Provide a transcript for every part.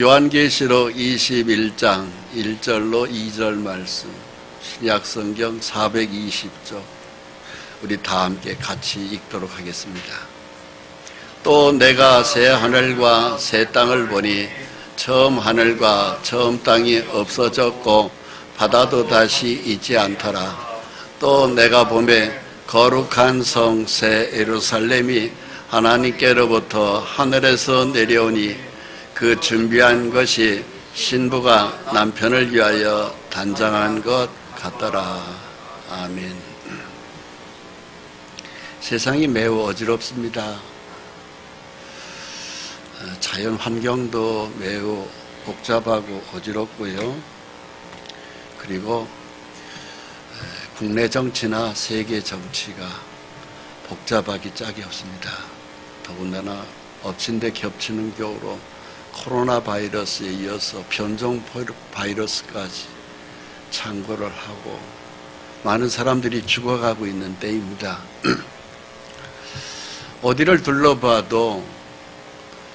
요한계시록 21장 1절로 2절 말씀, 신약성경 420쪽, 우리 다 함께 같이 읽도록 하겠습니다. 또 내가 새 하늘과 새 땅을 보니 처음 하늘과 처음 땅이 없어졌고 바다도 다시 있지 않더라. 또 내가 보매 거룩한 성 새 예루살렘이 하나님께로부터 하늘에서 내려오니 그 준비한 것이 신부가 남편을 위하여 단장한 것 같더라. 아멘. 세상이 매우 어지럽습니다. 자연 환경도 매우 복잡하고 어지럽고요. 그리고 국내 정치나 세계 정치가 복잡하기 짝이 없습니다. 더군다나 엎친 데 겹치는 격으로 코로나 바이러스에 이어서 변종 바이러스까지 창궐을 하고 많은 사람들이 죽어가고 있는 때입니다. 어디를 둘러봐도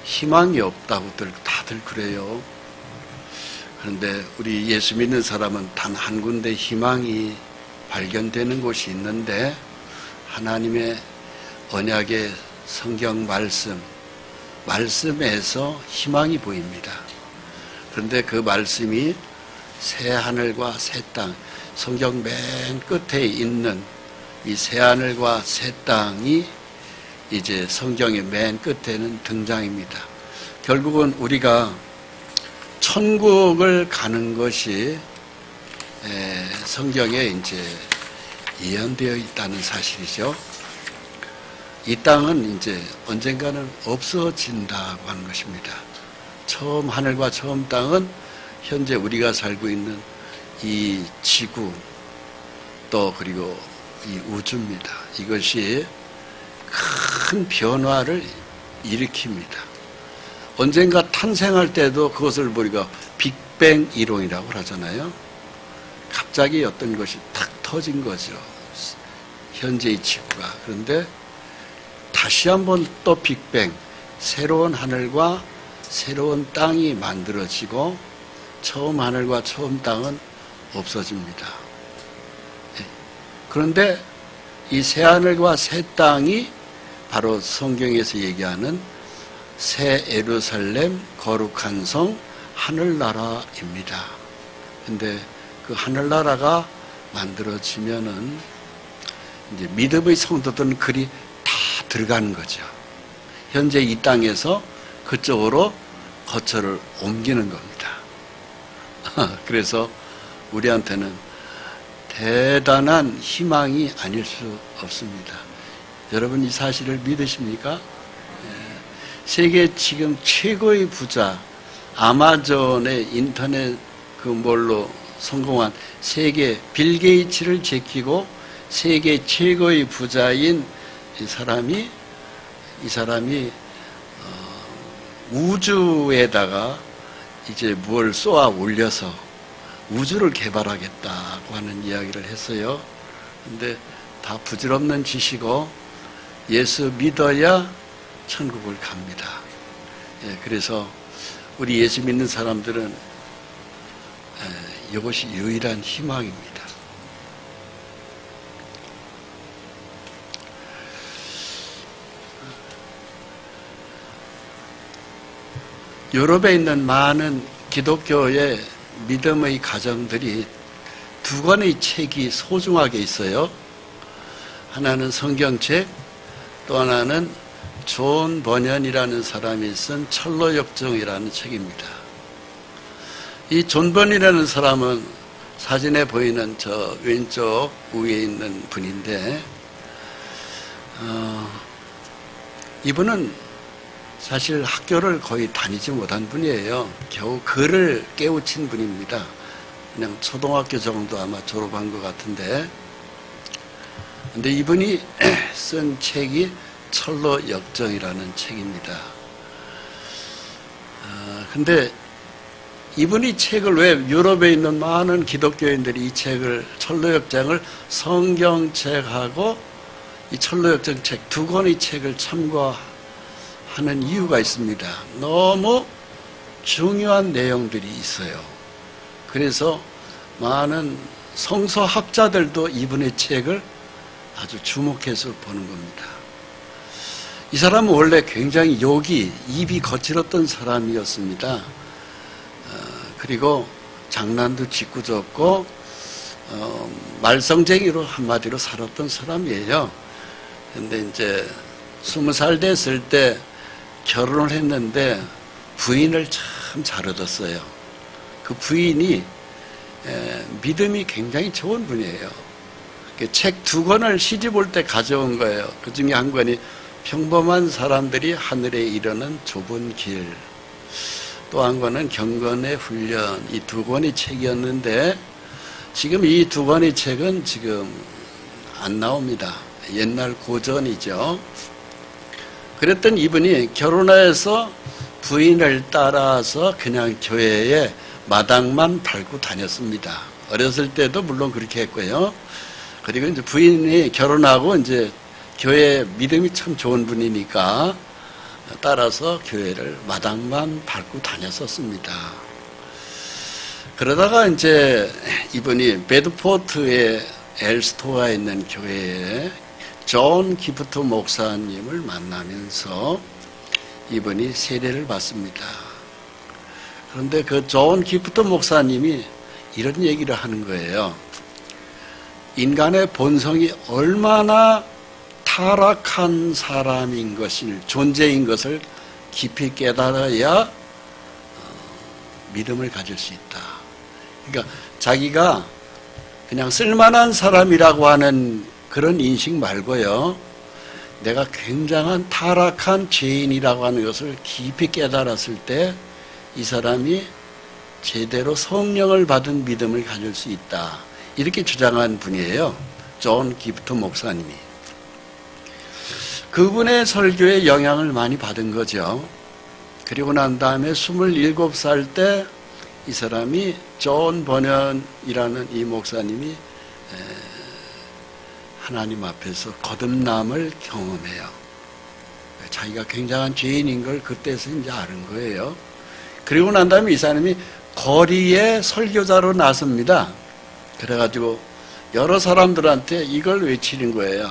희망이 없다고들 다들 그래요. 그런데 우리 예수 믿는 사람은 단 한 군데 희망이 발견되는 곳이 있는데, 하나님의 언약의 성경 말씀에서 희망이 보입니다. 그런데 그 말씀이 새 하늘과 새 땅, 성경 맨 끝에 있는 이 새 하늘과 새 땅이 이제 성경의 맨 끝에는 등장입니다. 결국은 우리가 천국을 가는 것이 성경에 이제 예언되어 있다는 사실이죠. 이 땅은 이제 언젠가는 없어진다고 하는 것입니다. 처음 하늘과 처음 땅은 현재 우리가 살고 있는 이 지구, 또 그리고 이 우주입니다. 이것이 큰 변화를 일으킵니다. 언젠가 탄생할 때도 그것을 우리가 빅뱅 이론이라고 하잖아요. 갑자기 어떤 것이 탁 터진 거죠. 현재의 지구가. 그런데 다시 한번 또 빅뱅, 새로운 하늘과 새로운 땅이 만들어지고 처음 하늘과 처음 땅은 없어집니다. 그런데 이 새 하늘과 새 땅이 바로 성경에서 얘기하는 새 예루살렘, 거룩한 성, 하늘나라입니다. 그런데 그 하늘나라가 만들어지면은 이제 믿음의 성도들은 그리 들어가는 거죠. 현재 이 땅에서 그쪽으로 거처를 옮기는 겁니다. 그래서 우리한테는 대단한 희망이 아닐 수 없습니다. 여러분 이 사실을 믿으십니까? 세계 지금 최고의 부자, 아마존의 인터넷 그 뭘로 성공한 세계 빌 게이츠를 제끼고 세계 최고의 부자인 이 사람이 우주에다가 이제 뭘 쏘아 올려서 우주를 개발하겠다고 하는 이야기를 했어요. 근데 다 부질없는 짓이고 예수 믿어야 천국을 갑니다. 그래서 우리 예수 믿는 사람들은 이것이 유일한 희망입니다. 유럽에 있는 많은 기독교의 믿음의 가정들이 두 권의 책이 소중하게 있어요. 하나는 성경책, 또 하나는 존 버년이라는 사람이 쓴 철로역정이라는 책입니다. 이 존 버년이라는 사람은 사진에 보이는 저 왼쪽 위에 있는 분인데, 이분은 사실 학교를 거의 다니지 못한 분이에요. 겨우 글을 깨우친 분입니다. 그냥 초등학교 정도 아마 졸업한 것 같은데, 근데 이분이 쓴 책이 철로역정이라는 책입니다. 근데 이분이 책을 왜 유럽에 있는 많은 기독교인들이 이 책을 철로역정을 성경책하고 이 철로역정 책 두 권의 책을 참고하는 이유가 있습니다. 너무 중요한 내용들이 있어요. 그래서 많은 성서학자들도 이분의 책을 아주 주목해서 보는 겁니다. 이 사람은 원래 굉장히 입이 거칠었던 사람이었습니다. 그리고 장난도 짓궂었고 말썽쟁이로 한마디로 살았던 사람이에요. 근데 이제 20살 됐을 때 결혼을 했는데 부인을 참 잘 얻었어요. 그 부인이 믿음이 굉장히 좋은 분이에요. 책 2권을 시집 올 때 가져온 거예요. 그 중에 한 권이 평범한 사람들이 하늘에 이르는 좁은 길, 또 한 권은 경건의 훈련. 이 2권의 책이었는데 지금 이 2권의 책은 지금 안 나옵니다. 옛날 고전이죠. 그랬던 이분이 결혼해서 부인을 따라서 그냥 교회에 마당만 밟고 다녔습니다. 어렸을 때도 물론 그렇게 했고요. 그리고 이제 부인이 결혼하고 이제 교회 믿음이 참 좋은 분이니까 따라서 교회를 마당만 밟고 다녔었습니다. 그러다가 이제 이분이 베드포트의 엘스토어에 있는 교회에 존 기프트 목사님을 만나면서 이분이 세례를 받습니다. 그런데 그 존 기프트 목사님이 이런 얘기를 하는 거예요. 인간의 본성이 얼마나 타락한 사람인 것을, 존재인 것을 깊이 깨달아야 믿음을 가질 수 있다. 그러니까 자기가 그냥 쓸만한 사람이라고 하는 그런 인식 말고요. 내가 굉장한 타락한 죄인이라고 하는 것을 깊이 깨달았을 때 이 사람이 제대로 성령을 받은 믿음을 가질 수 있다. 이렇게 주장한 분이에요. 존 기프트 목사님이. 그분의 설교에 영향을 많이 받은 거죠. 그리고 난 다음에 27살 때 이 사람이 존 버년이라는 이 목사님이 하나님 앞에서 거듭남을 경험해요. 자기가 굉장한 죄인인 걸 그때서 이제 아는 거예요. 그리고 난 다음에 이 사람이 거리에 설교자로 나섭니다. 그래가지고 여러 사람들한테 이걸 외치는 거예요.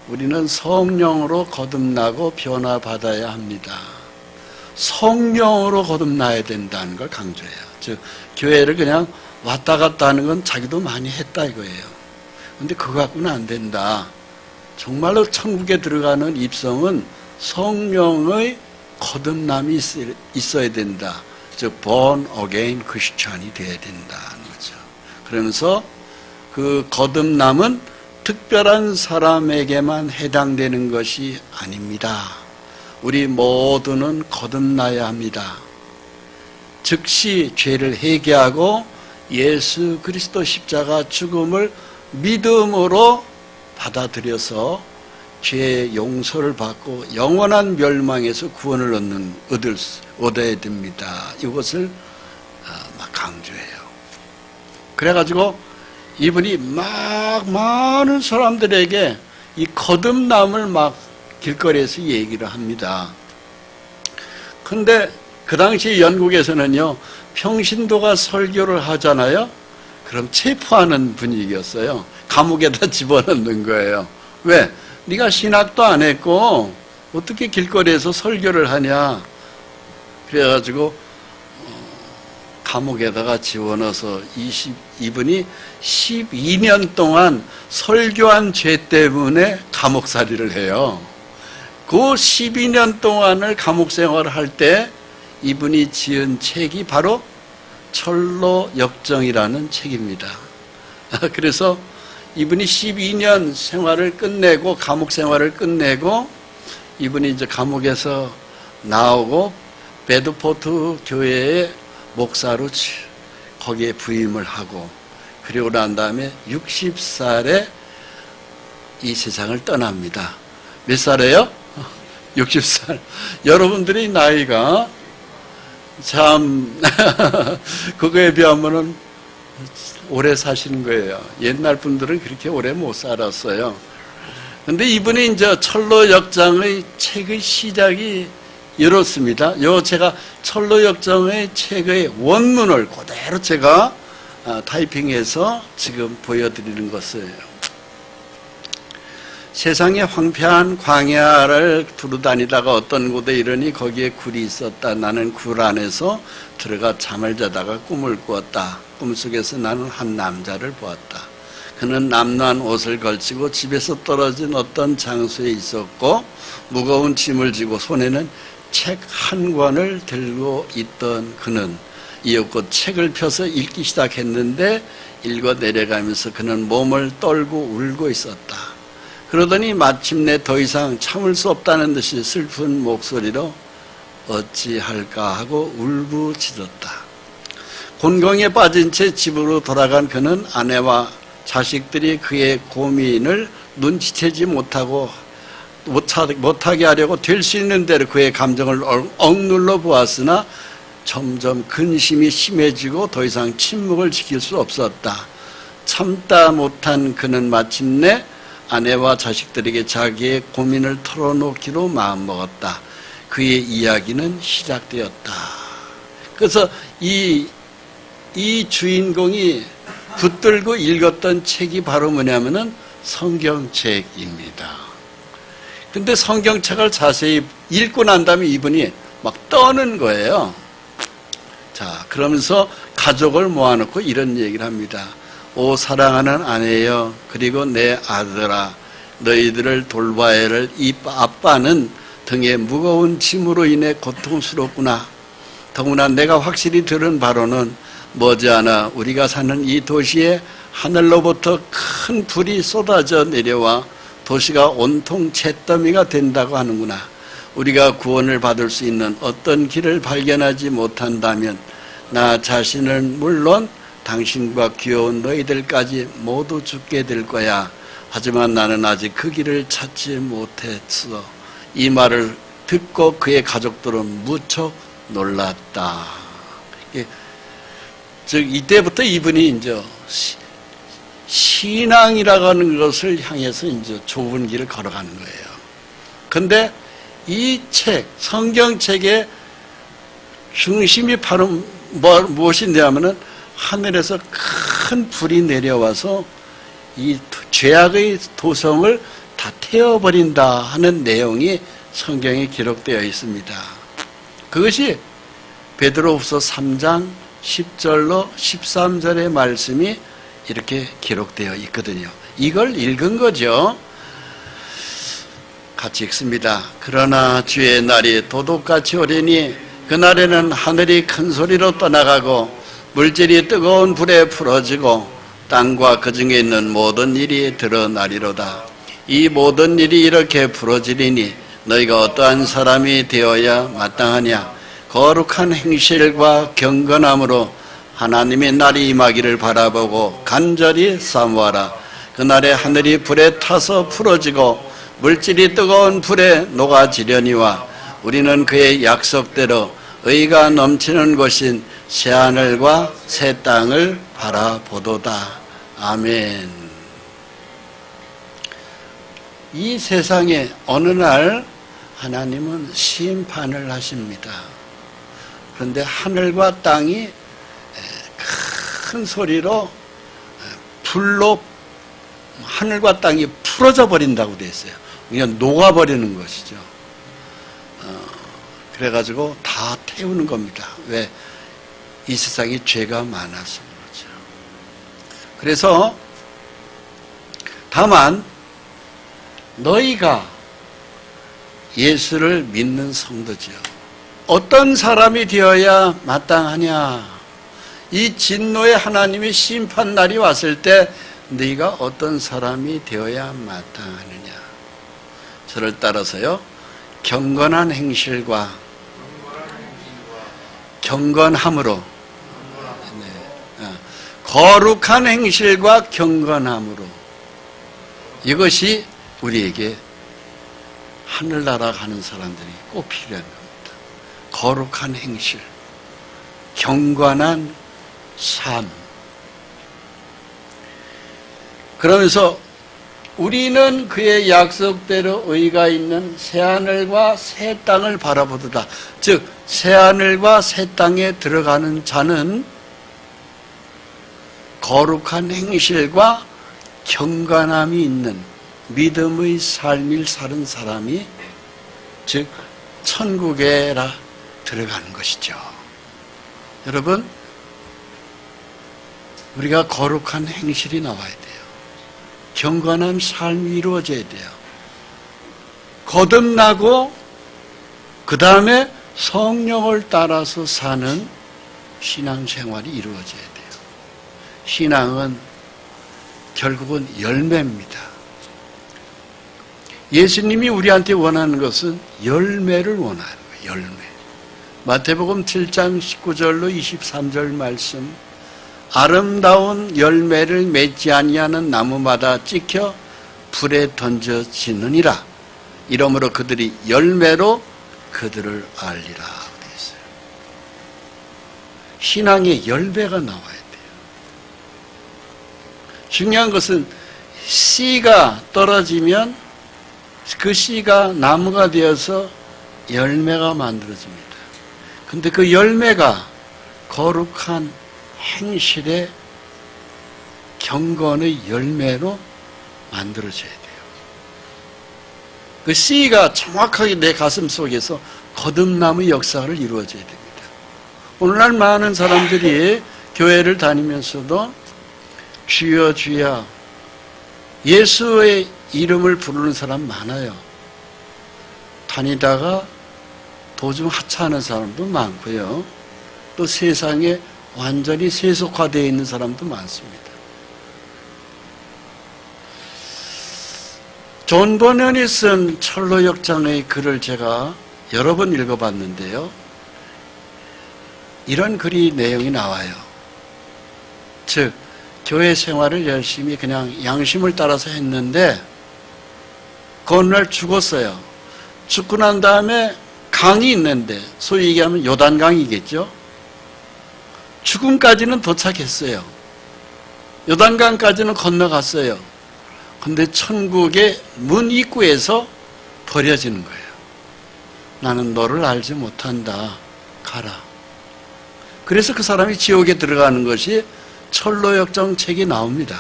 우리는 성령으로 거듭나고 변화받아야 합니다. 성령으로 거듭나야 된다는 걸 강조해요. 즉 교회를 그냥 왔다 갔다 하는 건 자기도 많이 했다 이거예요. 근데 그거 갖고는 안 된다. 정말로 천국에 들어가는 입성은 성령의 거듭남이 있어야 된다. 즉 born again 크리스찬이 되어야 된다는 거죠. 그러면서 그 거듭남은 특별한 사람에게만 해당되는 것이 아닙니다. 우리 모두는 거듭나야 합니다. 즉시 죄를 회개하고 예수 그리스도 십자가 죽음을 믿음으로 받아들여서 죄의 용서를 받고 영원한 멸망에서 구원을 얻어야 됩니다. 이것을 막 강조해요. 그래가지고 이분이 막 많은 사람들에게 이 거듭남을 막 길거리에서 얘기를 합니다. 근데 그 당시 영국에서는요, 평신도가 설교를 하잖아요. 그럼 체포하는 분위기였어요. 감옥에다 집어넣는 거예요. 왜? 네가 신학도 안 했고 어떻게 길거리에서 설교를 하냐. 그래가지고 감옥에다가 집어넣어서 이분이 12년 동안 설교한 죄 때문에 감옥살이를 해요. 그 12년 동안을 감옥 생활을 할 때 이분이 지은 책이 바로 철로 역정이라는 책입니다. 그래서 이분이 12년 생활을 끝내고 감옥 생활을 끝내고 이분이 이제 감옥에서 나오고 베드포트 교회의 목사로 거기에 부임을 하고 그리고 난 다음에 60살에 이 세상을 떠납니다. 몇 살이에요? 60살. 여러분들이 나이가 참 그거에 비하면은 오래 사시는 거예요. 옛날 분들은 그렇게 오래 못 살았어요. 근데 이분이 이제 철로 역장의 책의 시작이 이렇습니다. 요 제가 철로역정의 책의 원문을 그대로 제가 타이핑해서 지금 보여드리는 것이에요. 세상에 황폐한 광야를 두루다니다가 어떤 곳에 이르니 거기에 굴이 있었다. 나는 굴 안에서 들어가 잠을 자다가 꿈을 꾸었다. 꿈속에서 나는 한 남자를 보았다. 그는 남루한 옷을 걸치고 집에서 떨어진 어떤 장소에 있었고 무거운 짐을 지고 손에는 책 한 권을 들고 있던 그는 이윽고 책을 펴서 읽기 시작했는데 읽어 내려가면서 그는 몸을 떨고 울고 있었다. 그러더니 마침내 더 이상 참을 수 없다는 듯이 슬픈 목소리로 어찌할까 하고 울부짖었다. 곤경에 빠진 채 집으로 돌아간 그는 아내와 자식들이 그의 고민을 눈치채지 못하게 하려고 될 수 있는 대로 그의 감정을 억눌러 보았으나 점점 근심이 심해지고 더 이상 침묵을 지킬 수 없었다. 참다 못한 그는 마침내 아내와 자식들에게 자기의 고민을 털어놓기로 마음먹었다. 그의 이야기는 시작되었다. 그래서 이 주인공이 붙들고 읽었던 책이 바로 뭐냐면은 성경책입니다. 근데 성경책을 자세히 읽고 난 다음에 이분이 막 떠는 거예요. 자, 그러면서 가족을 모아놓고 이런 얘기를 합니다. 오 사랑하는 아내여, 그리고 내 아들아, 너희들을 돌봐야 할 이 아빠는 등에 무거운 짐으로 인해 고통스럽구나. 더구나 내가 확실히 들은 바로는 머지않아 우리가 사는 이 도시에 하늘로부터 큰 불이 쏟아져 내려와 도시가 온통 잿더미가 된다고 하는구나. 우리가 구원을 받을 수 있는 어떤 길을 발견하지 못한다면 나 자신은 물론 당신과 귀여운 너희들까지 모두 죽게 될 거야. 하지만 나는 아직 그 길을 찾지 못했어. 이 말을 듣고 그의 가족들은 무척 놀랐다. 즉 이때부터 이분이 이제 신앙이라고 하는 것을 향해서 이제 좁은 길을 걸어가는 거예요. 근데 이 책, 성경책의 중심이 바로 무엇이냐면은 하늘에서 큰 불이 내려와서 이 죄악의 도성을 다 태워버린다 하는 내용이 성경에 기록되어 있습니다. 그것이 베드로후서 3장 10절로 13절의 말씀이 이렇게 기록되어 있거든요. 이걸 읽은 거죠. 같이 읽습니다. 그러나 주의 날이 도둑같이 오리니 그날에는 하늘이 큰 소리로 떠나가고 물질이 뜨거운 불에 풀어지고 땅과 그 중에 있는 모든 일이 드러나리로다. 이 모든 일이 이렇게 풀어지리니 너희가 어떠한 사람이 되어야 마땅하냐. 거룩한 행실과 경건함으로 하나님의 날이 임하기를 바라보고 간절히 사모하라. 그날에 하늘이 불에 타서 풀어지고 물질이 뜨거운 불에 녹아지려니와 우리는 그의 약속대로 의가 넘치는 곳인 새하늘과 새 땅을 바라보도다. 아멘. 이 세상에 어느 날 하나님은 심판을 하십니다. 그런데 하늘과 땅이 큰 소리로 불로 하늘과 땅이 풀어져 버린다고 되어 있어요. 그냥 녹아버리는 것이죠. 그래가지고 다 태우는 겁니다. 왜? 이 세상에 죄가 많아서 그렇죠. 그래서 다만 너희가 예수를 믿는 성도죠. 어떤 사람이 되어야 마땅하냐? 이 진노의 하나님의 심판 날이 왔을 때 네가 어떤 사람이 되어야 마땅하느냐? 저를 따라서요. 경건한 행실과 경건함으로, 거룩한 행실과 경건함으로, 이것이 우리에게 하늘나라 가는 사람들이 꼭 필요한 겁니다. 거룩한 행실, 경건한 삶. 그러면서 우리는 그의 약속대로 의가 있는 새하늘과 새 땅을 바라보도다. 즉 새하늘과 새 땅에 들어가는 자는 거룩한 행실과 경건함이 있는 믿음의 삶을 사는 사람이 즉 천국에라 들어가는 것이죠. 여러분, 우리가 거룩한 행실이 나와야 돼요. 경건한 삶이 이루어져야 돼요. 거듭나고 그 다음에 성령을 따라서 사는 신앙생활이 이루어져야 돼요. 신앙은 결국은 열매입니다. 예수님이 우리한테 원하는 것은 열매를 원하는 거예요. 열매. 마태복음 7장 19절로 23절 말씀, 아름다운 열매를 맺지 아니하는 나무마다 찍혀 불에 던져지느니라. 이러므로 그들이 열매로 그들을 알리라 되어 있어요. 신앙의 열매가 나와야 돼요. 중요한 것은 씨가 떨어지면 그 씨가 나무가 되어서 열매가 만들어집니다. 근데 그 열매가 거룩한 행실의 경건의 열매로 만들어져야 돼요. 그 씨가 정확하게 내 가슴 속에서 거듭남의 역사를 이루어져야 됩니다. 오늘날 많은 사람들이 교회를 다니면서도 주여 주여 예수의 이름을 부르는 사람 많아요. 다니다가 도중 하차하는 사람도 많고요. 또 세상에 완전히 세속화되어 있는 사람도 많습니다. 존 버년이 쓴 철로역장의 글을 제가 여러 번 읽어봤는데요. 이런 글이 내용이 나와요. 즉 교회 생활을 열심히 그냥 양심을 따라서 했는데 그 어느 날 죽었어요. 죽고 난 다음에 강이 있는데 소위 얘기하면 요단강이겠죠. 죽음까지는 도착했어요. 요단강까지는 건너갔어요. 근데 천국의 문 입구에서 버려지는 거예요. 나는 너를 알지 못한다. 가라. 그래서 그 사람이 지옥에 들어가는 것이 철로역정 책이 나옵니다.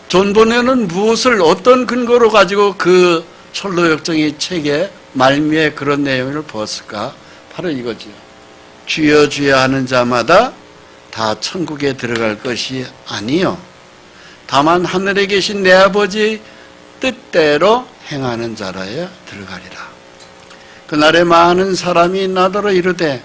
존 버년은 무엇을 어떤 근거로 가지고 그 철로역정의 책에 말미에 그런 내용을 부었을까? 바로 이거지요. 주여 주여 하는 자마다 다 천국에 들어갈 것이 아니요 다만 하늘에 계신 내 아버지 뜻대로 행하는 자라야 들어가리라. 그날에 많은 사람이 나더러 이르되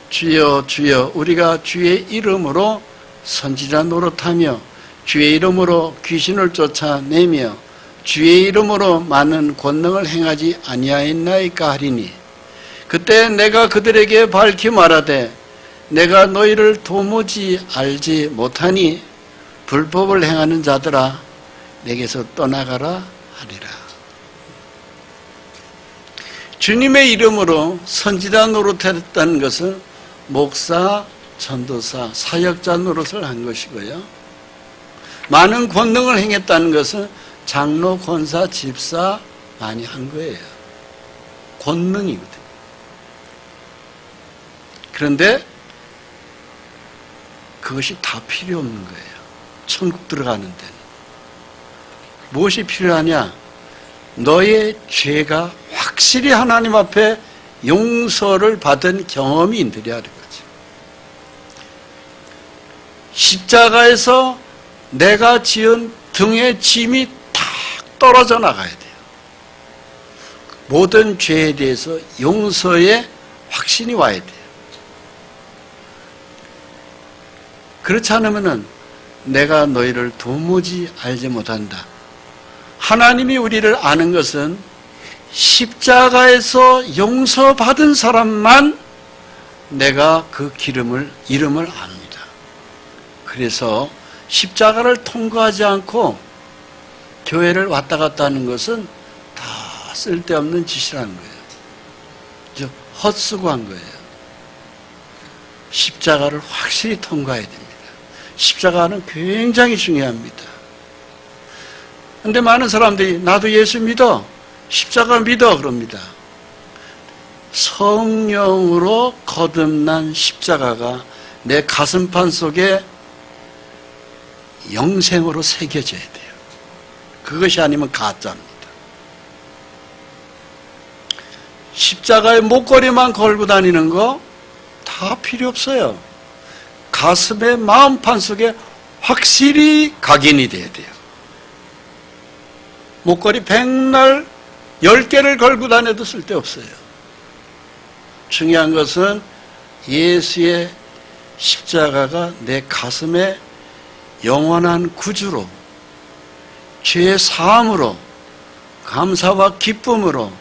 주여 주여 우리가 주의 이름으로 선지자 노릇하며 주의 이름으로 귀신을 쫓아내며 주의 이름으로 많은 권능을 행하지 아니하였나이까 하리니 그때 내가 그들에게 밝히 말하되 내가 너희를 도무지 알지 못하니 불법을 행하는 자들아 내게서 떠나가라 하리라. 주님의 이름으로 선지자 노릇했다는 것은 목사, 전도사, 사역자 노릇을 한 것이고요. 많은 권능을 행했다는 것은 장로, 권사, 집사 많이 한 거예요. 권능이거든요. 그런데 그것이 다 필요 없는 거예요. 천국 들어가는 데는. 무엇이 필요하냐? 너의 죄가 확실히 하나님 앞에 용서를 받은 경험이 있느냐 하는 거지. 십자가에서 내가 지은 등의 짐이 탁 떨어져 나가야 돼요. 모든 죄에 대해서 용서의 확신이 와야 돼요. 그렇지 않으면은 내가 너희를 도무지 알지 못한다. 하나님이 우리를 아는 것은 십자가에서 용서받은 사람만 내가 그 이름을 압니다. 그래서 십자가를 통과하지 않고 교회를 왔다 갔다 하는 것은 다 쓸데없는 짓이라는 거예요. 헛수고한 거예요. 십자가를 확실히 통과해야 됩니다. 십자가는 굉장히 중요합니다. 근데 많은 사람들이 나도 예수 믿어, 십자가 믿어 그럽니다. 성령으로 거듭난 십자가가 내 가슴판 속에 영생으로 새겨져야 돼요. 그것이 아니면 가짜입니다. 십자가에 목걸이만 걸고 다니는 거 다 필요 없어요. 가슴의 마음판 속에 확실히 각인이 돼야 돼요. 목걸이 백날 10개를 걸고 다녀도 쓸데없어요. 중요한 것은 예수의 십자가가 내 가슴에 영원한 구주로, 죄의 사함으로, 감사와 기쁨으로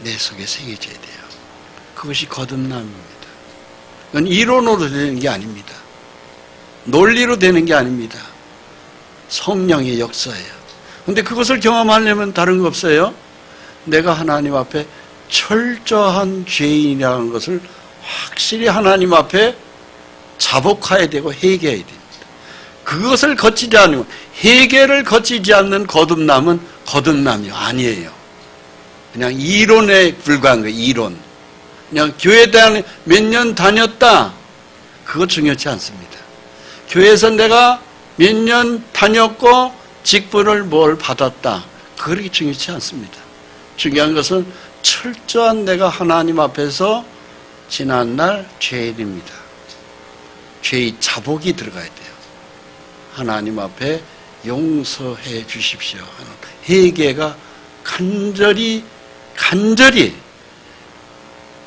내 속에 새겨져야 돼요. 그것이 거듭남입니다. 그건 이론으로 되는 게 아닙니다. 논리로 되는 게 아닙니다. 성령의 역사예요. 그런데 그것을 경험하려면 다른 거 없어요. 내가 하나님 앞에 철저한 죄인이라는 것을 확실히 하나님 앞에 자복해야 되고 회개해야 됩니다. 그것을 거치지 않으면, 회개를 거치지 않는 거듭남은 거듭남이 아니에요. 그냥 이론에 불과한 거예요. 이론. 그냥 교회에 대한 몇 년 다녔다, 그거 중요치 않습니다. 교회에서 내가 몇 년 다녔고 직분을 뭘 받았다, 그렇게 중요치 않습니다. 중요한 것은 철저한 내가 하나님 앞에서 지난날 죄인입니다. 죄의 자복이 들어가야 돼요. 하나님 앞에 용서해 주십시오 하는 회개가 간절히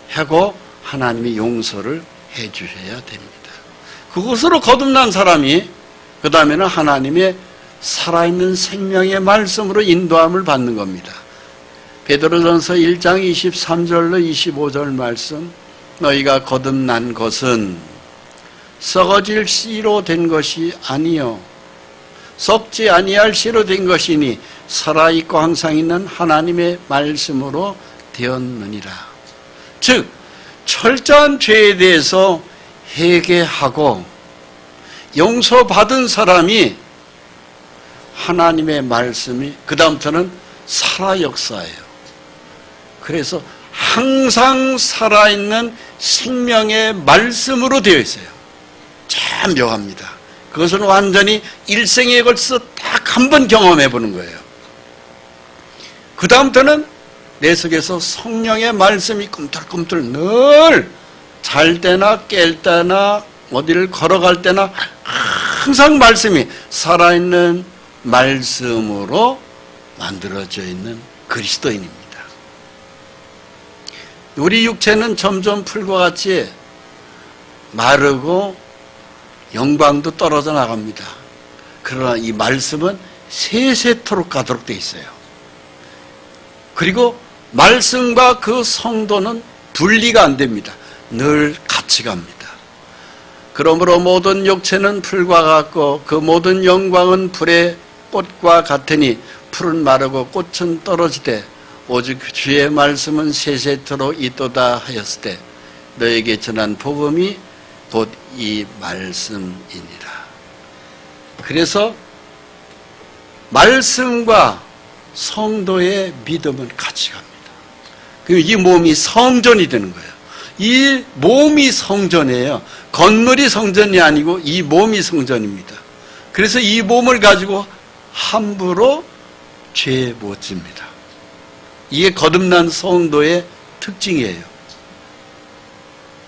하고 하나님이 용서를 해 주셔야 됩니다. 그것으로 거듭난 사람이 그 다음에는 하나님의 살아있는 생명의 말씀으로 인도함을 받는 겁니다. 베드로전서 1장 23절로 25절 말씀, 너희가 거듭난 것은 썩어질 씨로 된 것이 아니요 썩지 아니할 씨로 된 것이니 살아있고 항상 있는 하나님의 말씀으로 되었느니라. 즉 철저한 죄에 대해서 회개하고 용서받은 사람이 하나님의 말씀이 그 다음부터는 살아 역사예요. 그래서 항상 살아있는 생명의 말씀으로 되어 있어요. 참 묘합니다. 그것은 완전히 일생에 걸쳐 딱 한 번 경험해 보는 거예요. 그 다음부터는 내 속에서 성령의 말씀이 꿈틀꿈틀 늘 잘 때나 깰 때나 어디를 걸어갈 때나 항상 말씀이 살아있는 말씀으로 만들어져 있는 그리스도인입니다. 우리 육체는 점점 풀과 같이 마르고 영광도 떨어져 나갑니다. 그러나 이 말씀은 세세토록 가도록 되어 있어요. 그리고 말씀과 그 성도는 분리가 안 됩니다. 늘 같이 갑니다. 그러므로 모든 육체는 풀과 같고 그 모든 영광은 불의 꽃과 같으니 풀은 마르고 꽃은 떨어지되 오직 주의 말씀은 세세토록 있도다 하였을 때 너에게 전한 복음이 곧 이 말씀이니라. 그래서 말씀과 성도의 믿음은 같이 갑니다. 그럼 이 몸이 성전이 되는 거예요. 이 몸이 성전이에요. 건물이 성전이 아니고 이 몸이 성전입니다. 그래서 이 몸을 가지고 함부로 죄에 못 집니다. 이게 거듭난 성도의 특징이에요.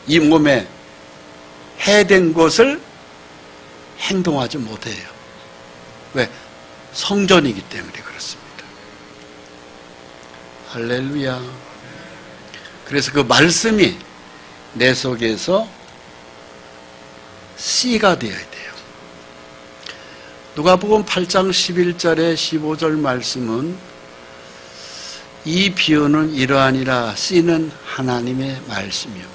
이 몸에 해된 것을 행동하지 못해요. 왜? 성전이기 때문에 그렇습니다. 할렐루야. 그래서 그 말씀이 내 속에서 씨가 되어야 돼요. 누가복음 8장 11절에 15절 말씀은 이 비유는 이러하니라. 씨는 하나님의 말씀이옵니다.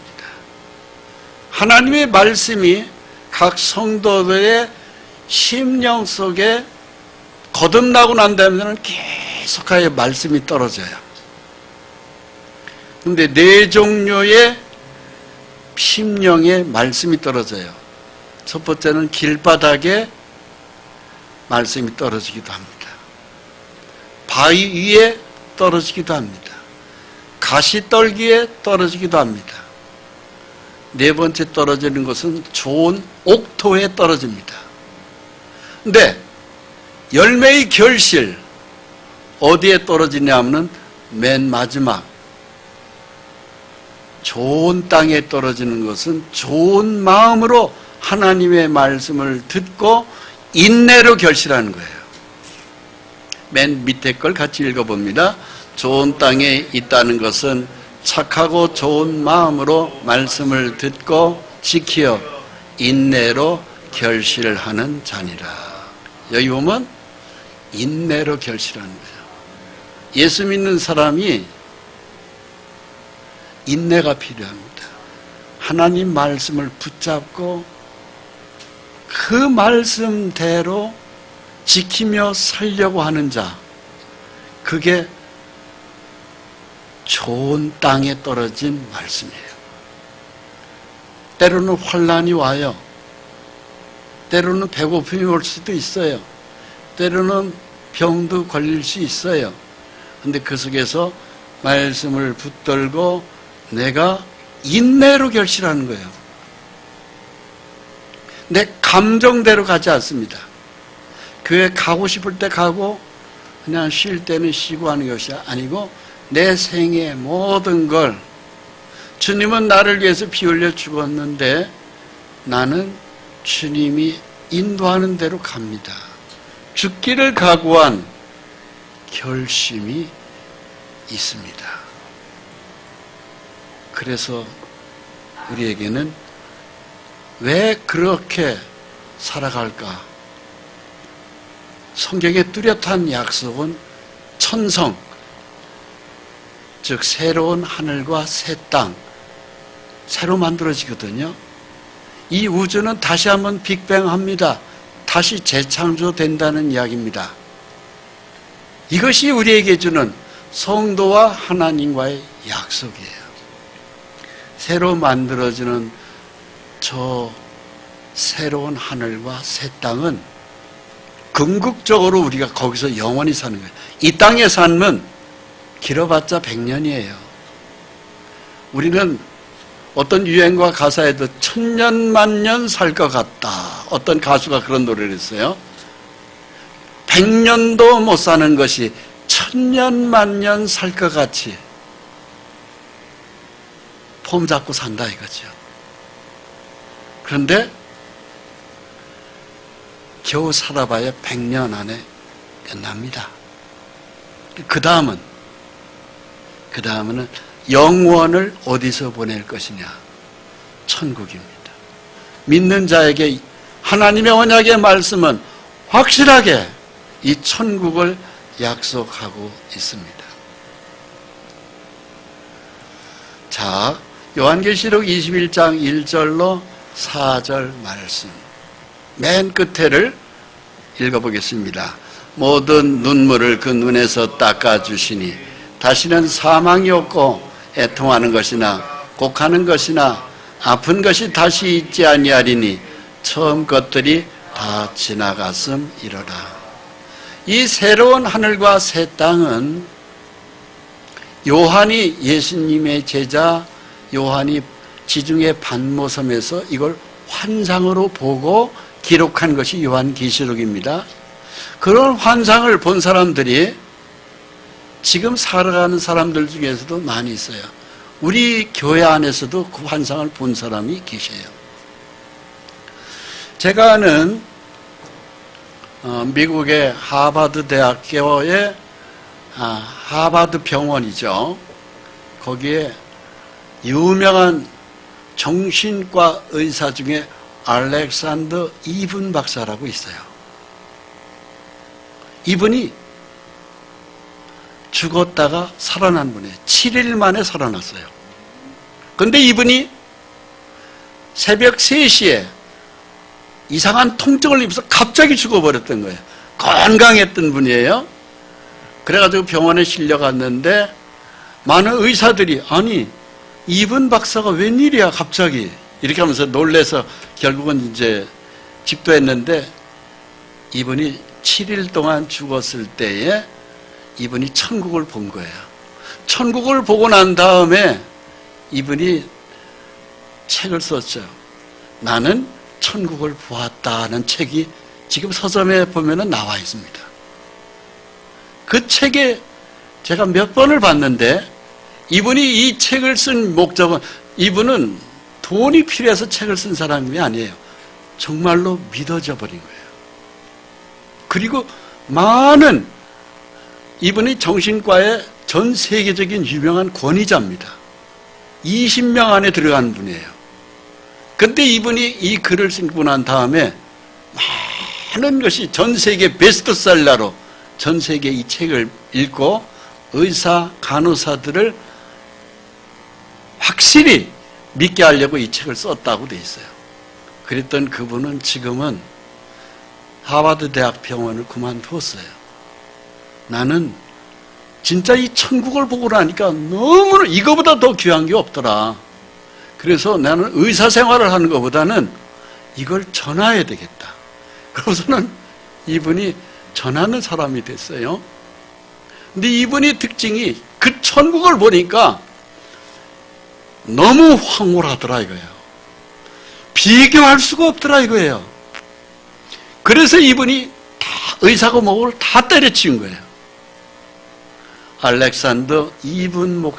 하나님의 말씀이 각 성도들의 심령 속에 거듭나고 난 다음에는 계속하여 말씀이 떨어져요. 그런데 네 종류의 심령에 말씀이 떨어져요. 첫 번째는 길바닥에 말씀이 떨어지기도 합니다. 바위 위에 떨어지기도 합니다. 가시떨기에 떨어지기도 합니다. 네 번째 떨어지는 것은 좋은 옥토에 떨어집니다. 근데 열매의 결실 어디에 떨어지냐 하면 맨 마지막 좋은 땅에 떨어지는 것은 좋은 마음으로 하나님의 말씀을 듣고 인내로 결실하는 거예요. 맨 밑에 걸 같이 읽어봅니다. 좋은 땅에 있다는 것은 착하고 좋은 마음으로 말씀을 듣고 지키어 인내로 결실하는 자니라. 여기 보면 인내로 결실하는 거예요. 예수 믿는 사람이 인내가 필요합니다. 하나님 말씀을 붙잡고 그 말씀대로 지키며 살려고 하는 자, 그게 좋은 땅에 떨어진 말씀이에요. 때로는 환난이 와요. 때로는 배고픔이 올 수도 있어요. 때로는 병도 걸릴 수 있어요. 근데 그 속에서 말씀을 붙들고 내가 인내로 결실하는 거예요. 내 감정대로 가지 않습니다. 교회 가고 싶을 때 가고 그냥 쉴 때는 쉬고 하는 것이 아니고 내 생의 모든 걸 주님은 나를 위해서 피 흘려 죽었는데 나는 주님이 인도하는 대로 갑니다. 죽기를 각오한 결심이 있습니다. 그래서 우리에게는 왜 그렇게 살아갈까? 성경의 뚜렷한 약속은 천성, 즉 새로운 하늘과 새 땅, 새로 만들어지거든요. 이 우주는 다시 한번 빅뱅합니다. 다시 재창조된다는 이야기입니다. 이것이 우리에게 주는 성도와 하나님과의 약속이에요. 새로 만들어지는 저 새로운 하늘과 새 땅은 궁극적으로 우리가 거기서 영원히 사는 거예요. 이 땅의 삶은 길어봤자 100년이에요. 우리는 어떤 유행과 가사에도 천년만년 살 것 같다. 어떤 가수가 그런 노래를 했어요. 100년도 못 사는 것이 천년만년 살 것 같이 폼 잡고 산다 이거죠. 그런데 겨우 살아봐야 100년 안에 끝납니다. 그 다음은 영원을 어디서 보낼 것이냐? 천국입니다. 믿는 자에게 하나님의 언약의 말씀은 확실하게 이 천국을 약속하고 있습니다. 자, 요한계시록 21장 1절로 4절 말씀 맨 끝에를 읽어보겠습니다. 모든 눈물을 그 눈에서 닦아주시니 다시는 사망이 없고 애통하는 것이나 곡하는 것이나 아픈 것이 다시 있지 아니하리니 처음 것들이 다 지나갔음이로라. 이 새로운 하늘과 새 땅은 요한이 예수님의 제자 요한이 지중해 반모섬에서 이걸 환상으로 보고 기록한 것이 요한계시록입니다. 그런 환상을 본 사람들이 지금 살아가는 사람들 중에서도 많이 있어요. 우리 교회 안에서도 그 환상을 본 사람이 계셔요. 제가 아는 미국의 하버드 대학교의 하버드 병원이죠. 거기에 유명한 정신과 의사 중에 알렉산더 이븐 박사라고 있어요. 이분이 죽었다가 살아난 분이에요. 7일 만에 살아났어요. 그런데 이분이 새벽 3시에 이상한 통증을 입어서 갑자기 죽어버렸던 거예요. 건강했던 분이에요. 그래가지고 병원에 실려갔는데 많은 의사들이 아니 이분 박사가 웬일이야 갑자기 이렇게 하면서 놀래서 결국은 이제 집도했는데 이분이 7일 동안 죽었을 때에 이분이 천국을 본 거예요. 천국을 보고 난 다음에 이분이 책을 썼죠. 나는 천국을 보았다는 책이 지금 서점에 보면은 나와 있습니다. 그 책에 제가 몇 번을 봤는데 이분이 이 책을 쓴 목적은 이분은 돈이 필요해서 책을 쓴 사람이 아니에요. 정말로 믿어져 버린 거예요. 그리고 많은 이분이 정신과의 전 세계적인 유명한 권위자입니다. 20명 안에 들어간 분이에요. 근데 이분이 이 글을 쓰고 난 다음에 많은 것이 전 세계 베스트셀러로 전 세계 이 책을 읽고 의사, 간호사들을 확실히 믿게 하려고 이 책을 썼다고 돼 있어요. 그랬던 그분은 지금은 하버드 대학 병원을 그만두었어요. 나는 진짜 이 천국을 보고 나니까 너무나 이거보다 더 귀한 게 없더라. 그래서 나는 의사 생활을 하는 것보다는 이걸 전해야 되겠다. 그러고서는 이분이 전하는 사람이 됐어요. 근데 이분의 특징이 그 천국을 보니까 너무 황홀하더라 이거예요. 비교할 수가 없더라 이거예요. 그래서 이분이 다 의사고 뭐고 다 때려치운 거예요. 알렉산더 이분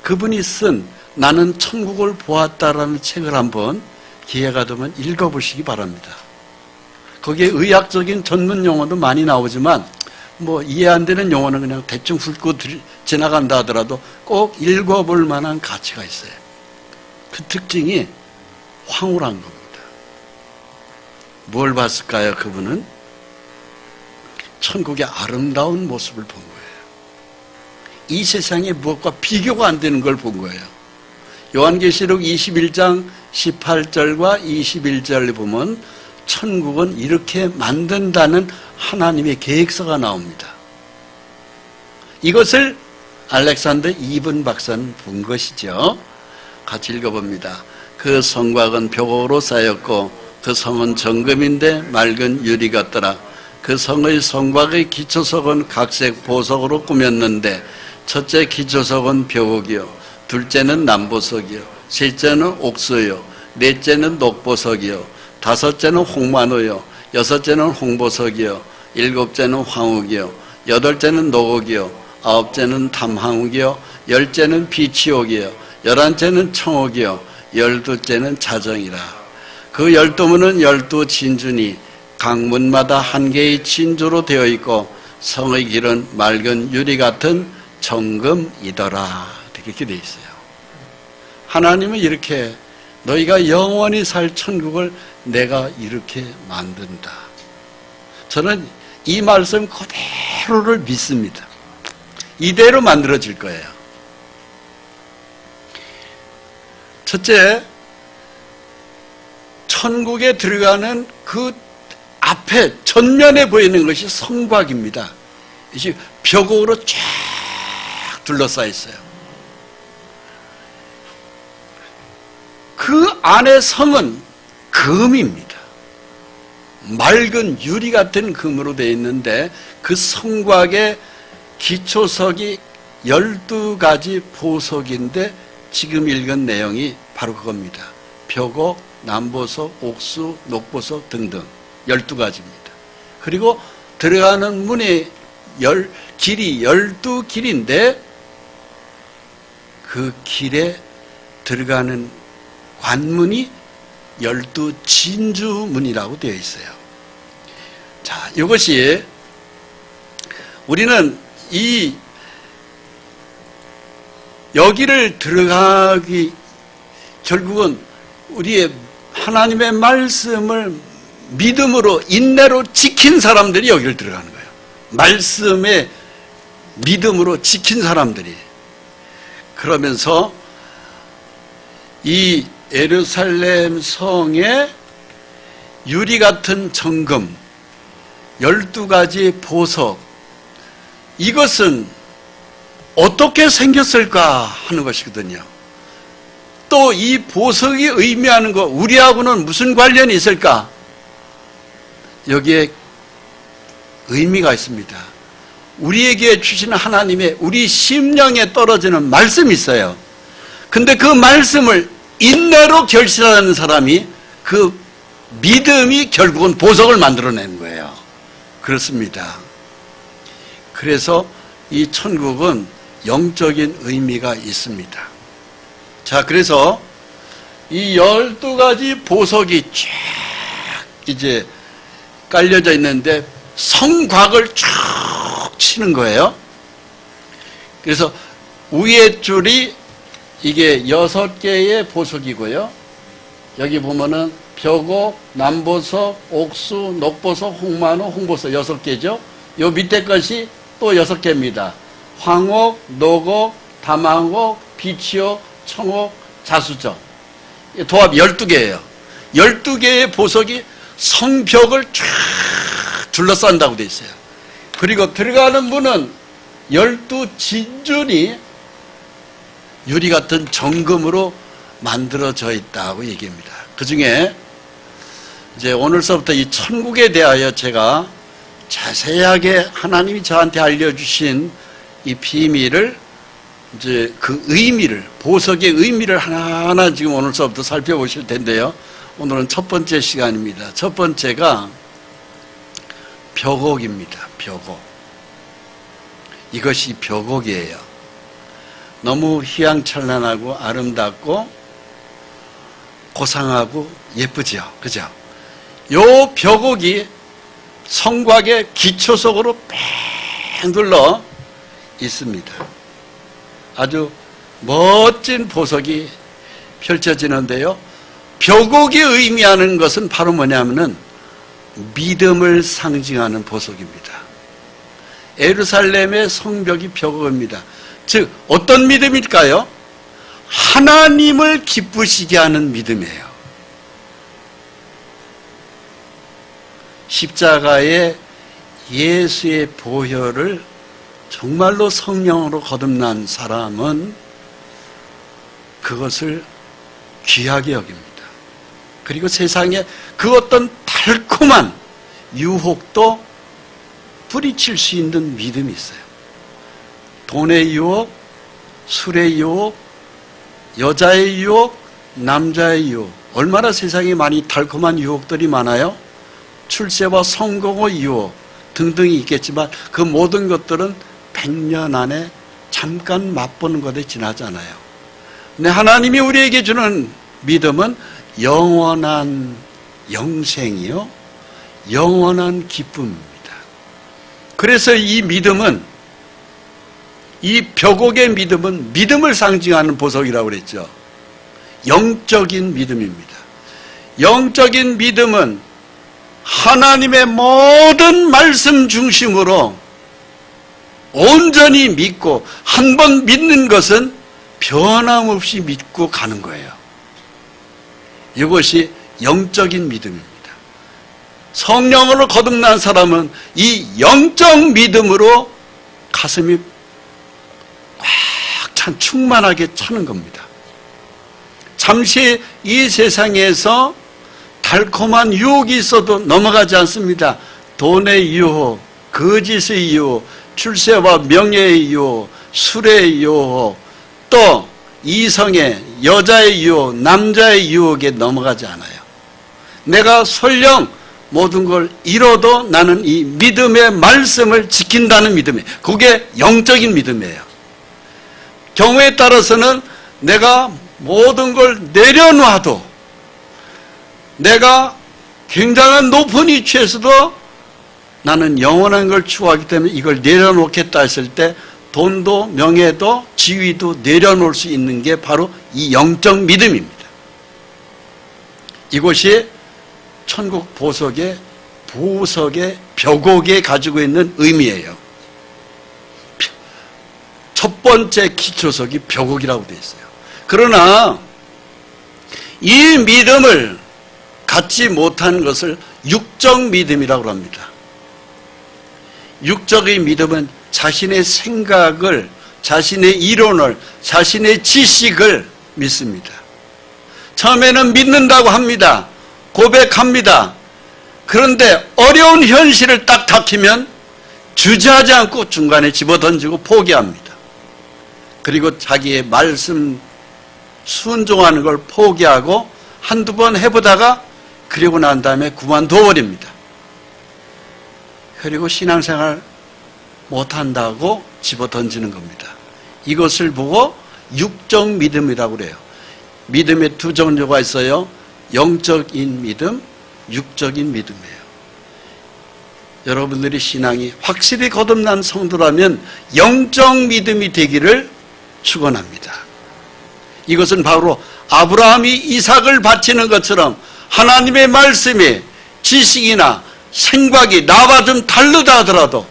그분이 쓴 나는 천국을 보았다라는 책을 한번 기회가 되면 읽어보시기 바랍니다. 거기에 의학적인 전문 용어도 많이 나오지만 뭐 이해 안 되는 용어는 그냥 대충 훑고 지나간다 하더라도 꼭 읽어볼 만한 가치가 있어요. 그 특징이 황홀한 겁니다. 뭘 봤을까요? 그분은 천국의 아름다운 모습을 본 거예요. 이 세상에 무엇과 비교가 안 되는 걸 본 거예요. 요한계시록 21장 18절과 21절을 보면 천국은 이렇게 만든다는 하나님의 계획서가 나옵니다. 이것을 알렉산더 이븐 박사는 본 것이죠. 같이 읽어봅니다. 그 성곽은 벽으로 쌓였고 그 성은 정금인데 맑은 유리 같더라. 그 성의 성곽의 기초석은 각색 보석으로 꾸몄는데 첫째 기초석은 벽옥이요, 둘째는 남보석이요, 셋째는 옥수요, 넷째는 녹보석이요, 다섯째는 홍만호요, 여섯째는 홍보석이요, 일곱째는 황옥이요, 여덟째는 녹옥이요, 아홉째는 담황옥이요, 열째는 비치옥이요, 열한째는 청옥이요, 열두째는 자정이라. 그 12문은 12진주니 각 문마다 한 개의 진주로 되어 있고 성의 길은 맑은 유리 같은 정금이더라. 이렇게 되어 있어요. 하나님은 이렇게 너희가 영원히 살 천국을 내가 이렇게 만든다. 저는 이 말씀 그대로를 믿습니다. 이대로 만들어질 거예요. 첫째, 천국에 들어가는 그 앞에 전면에 보이는 것이 성곽입니다. 이제 벽으로 쫙 둘러싸여 있어요. 그 안에 성은 금입니다. 맑은 유리 같은 금으로 되어 있는데 그 성곽의 기초석이 12가지 보석인데 지금 읽은 내용이 바로 그겁니다. 벽옥, 남보석, 옥수, 녹보석 등등 12가지입니다. 그리고 들어가는 문의 길이 12길인데 그 길에 들어가는 관문이 12진주문이라고 되어 있어요. 자, 이것이 우리는 여기를 들어가기 결국은 우리의 하나님의 말씀을 믿음으로 인내로 지킨 사람들이 여기를 들어가는 거예요. 말씀의 믿음으로 지킨 사람들이. 그러면서 이 예루살렘 성에 유리 같은 정금 12가지 보석, 이것은 어떻게 생겼을까 하는 것이거든요. 또 이 보석이 의미하는 것, 우리하고는 무슨 관련이 있을까? 여기에 의미가 있습니다. 우리에게 주시는 하나님의 우리 심령에 떨어지는 말씀이 있어요. 근데 그 말씀을 인내로 결실하는 사람이, 그 믿음이 결국은 보석을 만들어내는 거예요. 그렇습니다. 그래서 이 천국은 영적인 의미가 있습니다. 자, 그래서 이 12가지 보석이 쫙 이제 깔려져 있는데 성곽을 쭉 치는 거예요. 그래서 위에 줄이 이게 6개의 보석이고요. 여기 보면은 벽옥, 남보석, 옥수, 녹보석, 홍만호, 홍보석 6개죠. 요 밑에 것이 또 6개입니다. 황옥, 녹옥, 담황옥, 비치옥, 청옥, 자수정. 도합 12개예요. 12개의 보석이 성벽을 쫙 둘러싼다고 되어 있어요. 그리고 들어가는 문은 12진준이 유리 같은 정금으로 만들어져 있다고 얘기합니다. 그 중에 이제 오늘서부터 이 천국에 대하여 제가 자세하게 하나님이 저한테 알려주신 이 비밀을, 이제 그 의미를, 보석의 의미를 하나하나 지금 오늘서부터 살펴보실 텐데요. 오늘은 첫 번째 시간입니다. 첫 번째가 벽옥입니다. 벽옥. 이것이 벽옥이에요. 너무 휘황찬란하고 아름답고 고상하고 예쁘죠. 그죠? 요 벽옥이 성곽의 기초석으로 뺑 둘러 있습니다. 아주 멋진 보석이 펼쳐지는데요. 벽옥이 의미하는 것은 바로 뭐냐면은 믿음을 상징하는 보석입니다. 예루살렘의 성벽이 벽옥입니다. 즉 어떤 믿음일까요? 하나님을 기쁘시게 하는 믿음이에요. 십자가의 예수의 보혈을 정말로 성령으로 거듭난 사람은 그것을 귀하게 여깁니다. 그리고 세상에 그 어떤 달콤한 유혹도 뿌리칠 수 있는 믿음이 있어요. 돈의 유혹, 술의 유혹, 여자의 유혹, 남자의 유혹. 얼마나 세상에 많이 달콤한 유혹들이 많아요. 출세와 성공의 유혹 등등이 있겠지만 그 모든 것들은 100년 안에 잠깐 맛보는 것에 지나잖아요. 근데 하나님이 우리에게 주는 믿음은 영원한 영생이요, 영원한 기쁨입니다. 그래서 이 믿음은, 이 벽옥의 믿음은 믿음을 상징하는 보석이라고 그랬죠. 영적인 믿음입니다. 영적인 믿음은 하나님의 모든 말씀 중심으로 온전히 믿고, 한 번 믿는 것은 변함없이 믿고 가는 거예요. 이것이 영적인 믿음입니다. 성령으로 거듭난 사람은 이 영적 믿음으로 가슴이 꽉 찬, 충만하게 차는 겁니다. 잠시 이 세상에서 달콤한 유혹이 있어도 넘어가지 않습니다. 돈의 유혹, 거짓의 유혹, 출세와 명예의 유혹, 술의 유혹, 또 이성의, 여자의 유혹, 남자의 유혹에 넘어가지 않아요. 내가 설령 모든 걸 잃어도 나는 이 믿음의 말씀을 지킨다는 믿음이에요. 그게 영적인 믿음이에요. 경우에 따라서는 내가 모든 걸 내려놔도, 내가 굉장한 높은 위치에서도 나는 영원한 걸 추구하기 때문에 이걸 내려놓겠다 했을 때 돈도 명예도 지위도 내려놓을 수 있는 게 바로 이 영적 믿음입니다. 이것이 천국 보석의 벽옥에 가지고 있는 의미예요. 첫 번째 기초석이 벽옥이라고 되어 있어요. 그러나 이 믿음을 갖지 못한 것을 육적 믿음이라고 합니다. 육적의 믿음은 자신의 생각을, 자신의 이론을, 자신의 지식을 믿습니다. 처음에는 믿는다고 합니다. 고백합니다. 그런데 어려운 현실을 딱 닥치면 주저하지 않고 중간에 집어던지고 포기합니다. 그리고 자기의 말씀 순종하는 걸 포기하고 한두 번 해보다가 그리고 난 다음에 그만둬버립니다. 그리고 신앙생활 못한다고 집어던지는 겁니다. 이것을 보고 육적 믿음이라고 그래요. 믿음의 두 종류가 있어요. 영적인 믿음, 육적인 믿음이에요. 여러분들이 신앙이 확실히 거듭난 성도라면 영적 믿음이 되기를 축원합니다. 이것은 바로 아브라함이 이삭을 바치는 것처럼 하나님의 말씀에 지식이나 생각이 나와 좀 다르다 하더라도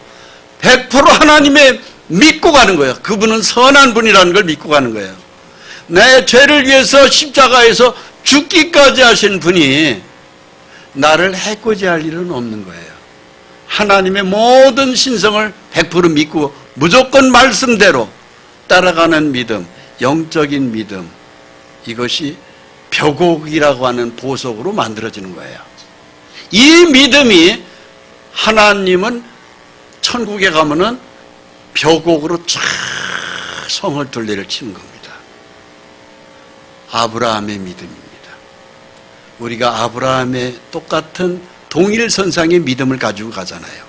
100% 하나님의 믿고 가는 거예요. 그분은 선한 분이라는 걸 믿고 가는 거예요. 내 죄를 위해서 십자가에서 죽기까지 하신 분이 나를 해코지할 일은 없는 거예요. 하나님의 모든 신성을 100% 믿고 무조건 말씀대로 따라가는 믿음, 영적인 믿음, 이것이 벽옥이라고 하는 보석으로 만들어지는 거예요. 이 믿음이 하나님은 천국에 가면은 벽옥으로 쫙 성을 둘레를 치는 겁니다. 아브라함의 믿음입니다. 우리가 아브라함의 똑같은 동일선상의 믿음을 가지고 가잖아요.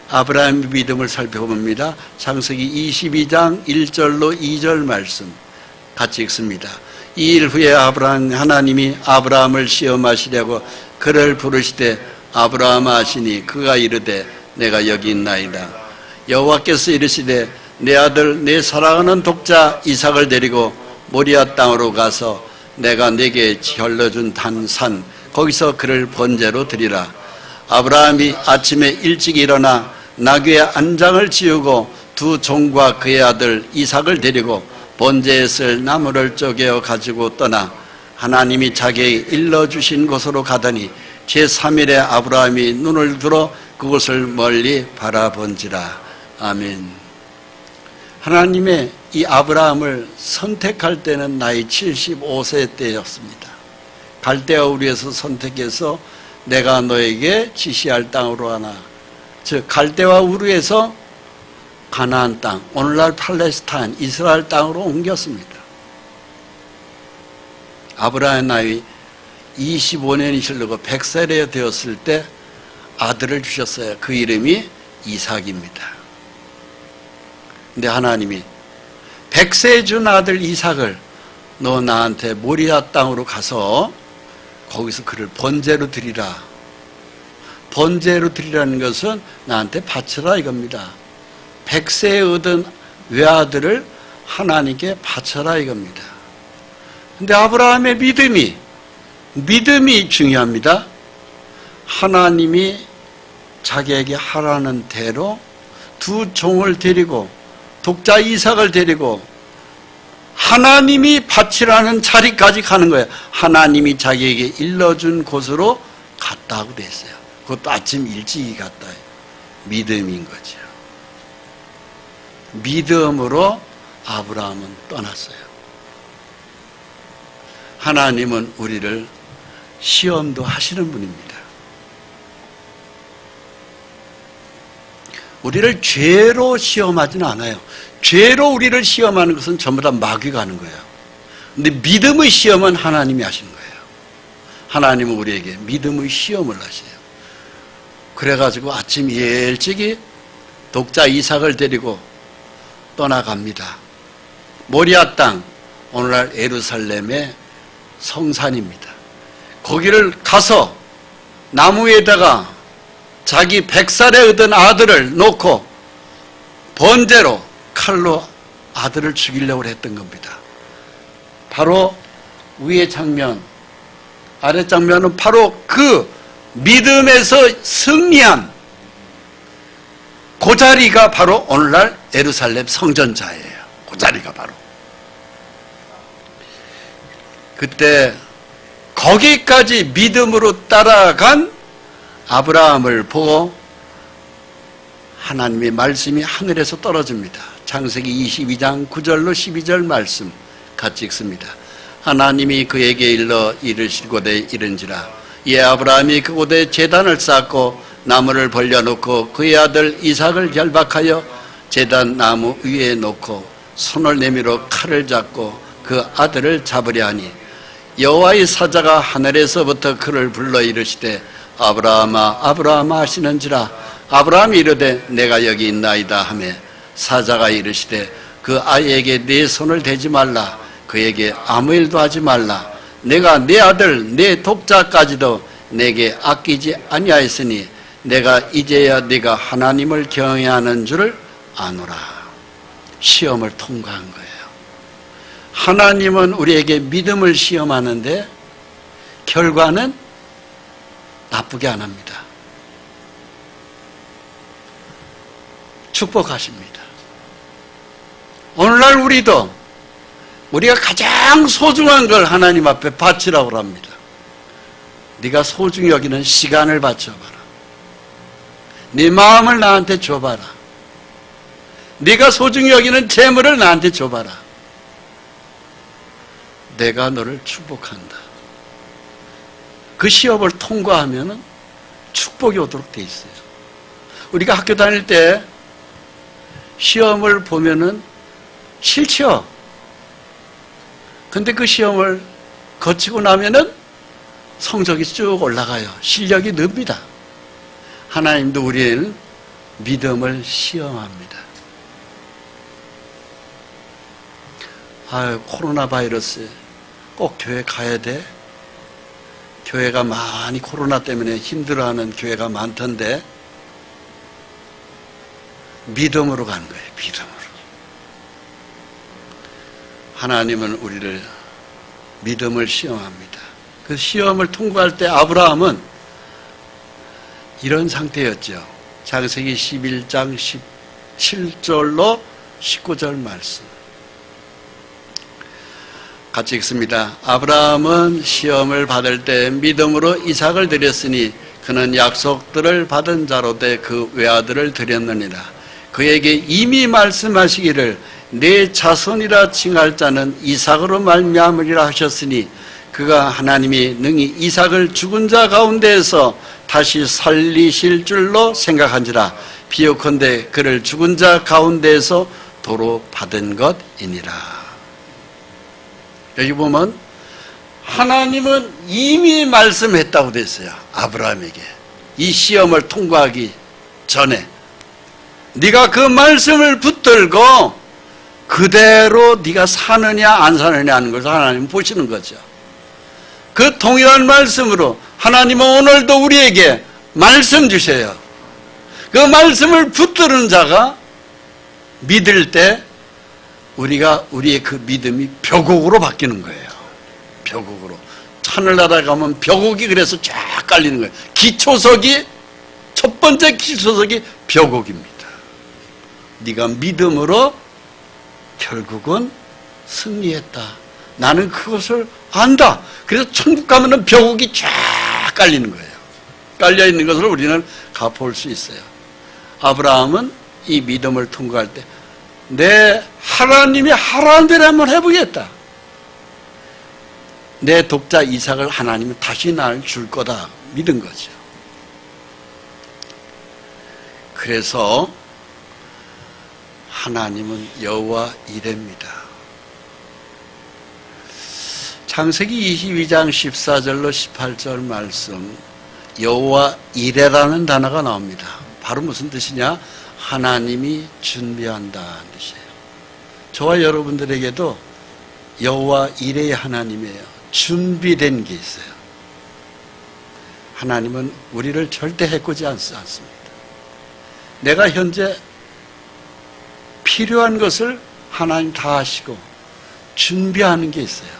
아브라함의 믿음을 살펴봅니다. 창세기 22장 1절로 2절 말씀 같이 읽습니다. 이 일 후에 하나님이 아브라함을 시험하시려고 그를 부르시되 아브라함아 하시니 그가 이르되 내가 여기 있나이다. 여호와께서 이르시되 내 아들 내 사랑하는 독자 이삭을 데리고 모리아 땅으로 가서 내가 네게 걸러준 산 거기서 그를 번제로 드리라. 아브라함이 아침에 일찍 일어나 나귀의 안장을 지우고 두 종과 그의 아들 이삭을 데리고 번제에 쓸 나무를 쪼개어 가지고 떠나 하나님이 자기에게 일러주신 곳으로 가더니 제3일에 아브라함이 눈을 들어 그곳을 멀리 바라본지라. 아멘. 하나님의 이 아브라함을 선택할 때는 나이 75세 때였습니다. 갈대아 우리에서 선택해서 내가 너에게 지시할 땅으로 하나, 즉 갈대아 우르에서 가나안 땅, 오늘날 팔레스타인, 이스라엘 땅으로 옮겼습니다. 아브라함의 나이 25년이 흐르고 100살이 되었을 때 아들을 주셨어요. 그 이름이 이삭입니다. 근데 하나님이 100세에 준 아들 이삭을 너 나한테 모리아 땅으로 가서 거기서 그를 번제로 드리라. 번제로 드리라는 것은 나한테 바쳐라 이겁니다. 100세에 얻은 외아들을 하나님께 바쳐라 이겁니다. 근데 아브라함의 믿음이 중요합니다. 하나님이 자기에게 하라는 대로 두 종을 데리고 독자 이삭을 데리고 하나님이 바치라는 자리까지 가는 거예요. 하나님이 자기에게 일러준 곳으로 갔다고 돼 있어요. 그것도 아침 일찍이 갔다. 믿음인 거죠. 믿음으로 아브라함은 떠났어요. 하나님은 우리를 시험도 하시는 분입니다. 우리를 죄로 시험하지는 않아요. 죄로 우리를 시험하는 것은 전부 다 마귀가 하는 거예요. 근데 믿음의 시험은 하나님이 하시는 거예요. 하나님은 우리에게 믿음의 시험을 하세요. 그래가지고 아침 일찍이 독자 이삭을 데리고 떠나갑니다. 모리아 땅, 오늘날 예루살렘의 성산입니다. 거기를 가서 나무 위에다가 자기 100살에 얻은 아들을 놓고 번제로 칼로 아들을 죽이려고 했던 겁니다. 바로 위의 장면, 아래 장면은 바로 그 믿음에서 승리한 그 자리가 바로 오늘날 예루살렘 성전자예요. 그 자리가 바로. 그때 거기까지 믿음으로 따라간 아브라함을 보고 하나님의 말씀이 하늘에서 떨어집니다. 창세기 22장 9절로 12절 말씀 같이 읽습니다. 하나님이 그에게 일러 이르시고되 이른지라 이에 아브라함이 그곳에 제단을 쌓고 나무를 벌려놓고 그의 아들 이삭을 결박하여 제단 나무 위에 놓고 손을 내밀어 칼을 잡고 그 아들을 잡으려 하니 여호와의 사자가 하늘에서부터 그를 불러 이르시되 아브라함아 아브라함아 하시는지라 아브라함이 이르되 내가 여기 있나이다 하매 사자가 이르시되 그 아이에게 네 손을 대지 말라 그에게 아무 일도 하지 말라 내가 네 아들 네 독자까지도 내게 아끼지 아니하였으니 내가 이제야 네가 하나님을 경외하는 줄을 아노라. 시험을 통과한 거예요. 하나님은 우리에게 믿음을 시험하는데 결과는 나쁘게 안 합니다. 축복하십니다. 오늘날 우리가 가장 소중한 걸 하나님 앞에 바치라고 합니다. 네가 소중히 여기는 시간을 바쳐봐라. 네 마음을 나한테 줘봐라. 네가 소중히 여기는 재물을 나한테 줘봐라. 내가 너를 축복한다. 그 시험을 통과하면 축복이 오도록 돼 있어요. 우리가 학교 다닐 때 시험을 보면은 싫죠. 근데 그 시험을 거치고 나면은 성적이 쭉 올라가요. 실력이 늡니다. 하나님도 우리의 믿음을 시험합니다. 아유, 코로나 바이러스 꼭 교회 가야 돼? 교회가 많이 코로나 때문에 힘들어하는 교회가 많던데 믿음으로 가는 거예요. 믿음으로. 하나님은 우리를 믿음을 시험합니다. 그 시험을 통과할 때 아브라함은 이런 상태였죠. 창세기 11장 17절로 19절 말씀 같이 읽습니다. 아브라함은 시험을 받을 때 믿음으로 이삭을 드렸으니 그는 약속들을 받은 자로 돼 그 외아들을 드렸느니라. 그에게 이미 말씀하시기를 내 자손이라 칭할 자는 이삭으로 말미암으리라 하셨으니 그가 하나님이 능히 이삭을 죽은 자 가운데에서 다시 살리실 줄로 생각한지라. 비옥컨대 그를 죽은 자 가운데에서 도로 받은 것이니라. 여기 보면 하나님은 이미 말씀했다고 됐어요. 아브라함에게 이 시험을 통과하기 전에 네가 그 말씀을 붙들고 그대로 네가 사느냐 안 사느냐 하는 것을 하나님은 보시는 거죠. 그 동일한 말씀으로 하나님은 오늘도 우리에게 말씀 주셔요. 그 말씀을 붙드는 자가 믿을 때 우리의 그 믿음이 벼곡으로 바뀌는 거예요. 벼곡으로. 하늘 날아가면 벼곡이 그래서 쫙 깔리는 거예요. 기초석이, 첫 번째 기초석이 벼곡입니다. 네가 믿음으로 결국은 승리했다. 나는 그것을 안다. 그래서 천국 가면은 벼곡이 쫙 깔리는 거예요. 깔려 있는 것을 우리는 가볼 수 있어요. 아브라함은 이 믿음을 통과할 때 내 하나님이 하라는 대로 한번 해보겠다. 내 독자 이삭을 하나님은 다시 날 줄 거다 믿은 거죠. 그래서 하나님은 여호와 이레입니다. 창세기 22장 14절로 18절 말씀, 여호와 이레라는 단어가 나옵니다. 바로 무슨 뜻이냐? 하나님이 준비한다는 뜻이에요. 저와 여러분들에게도 여호와 이레의 하나님이에요. 준비된 게 있어요. 하나님은 우리를 절대 해코지 않습니다. 내가 현재 필요한 것을 하나님 다 하시고 준비하는 게 있어요.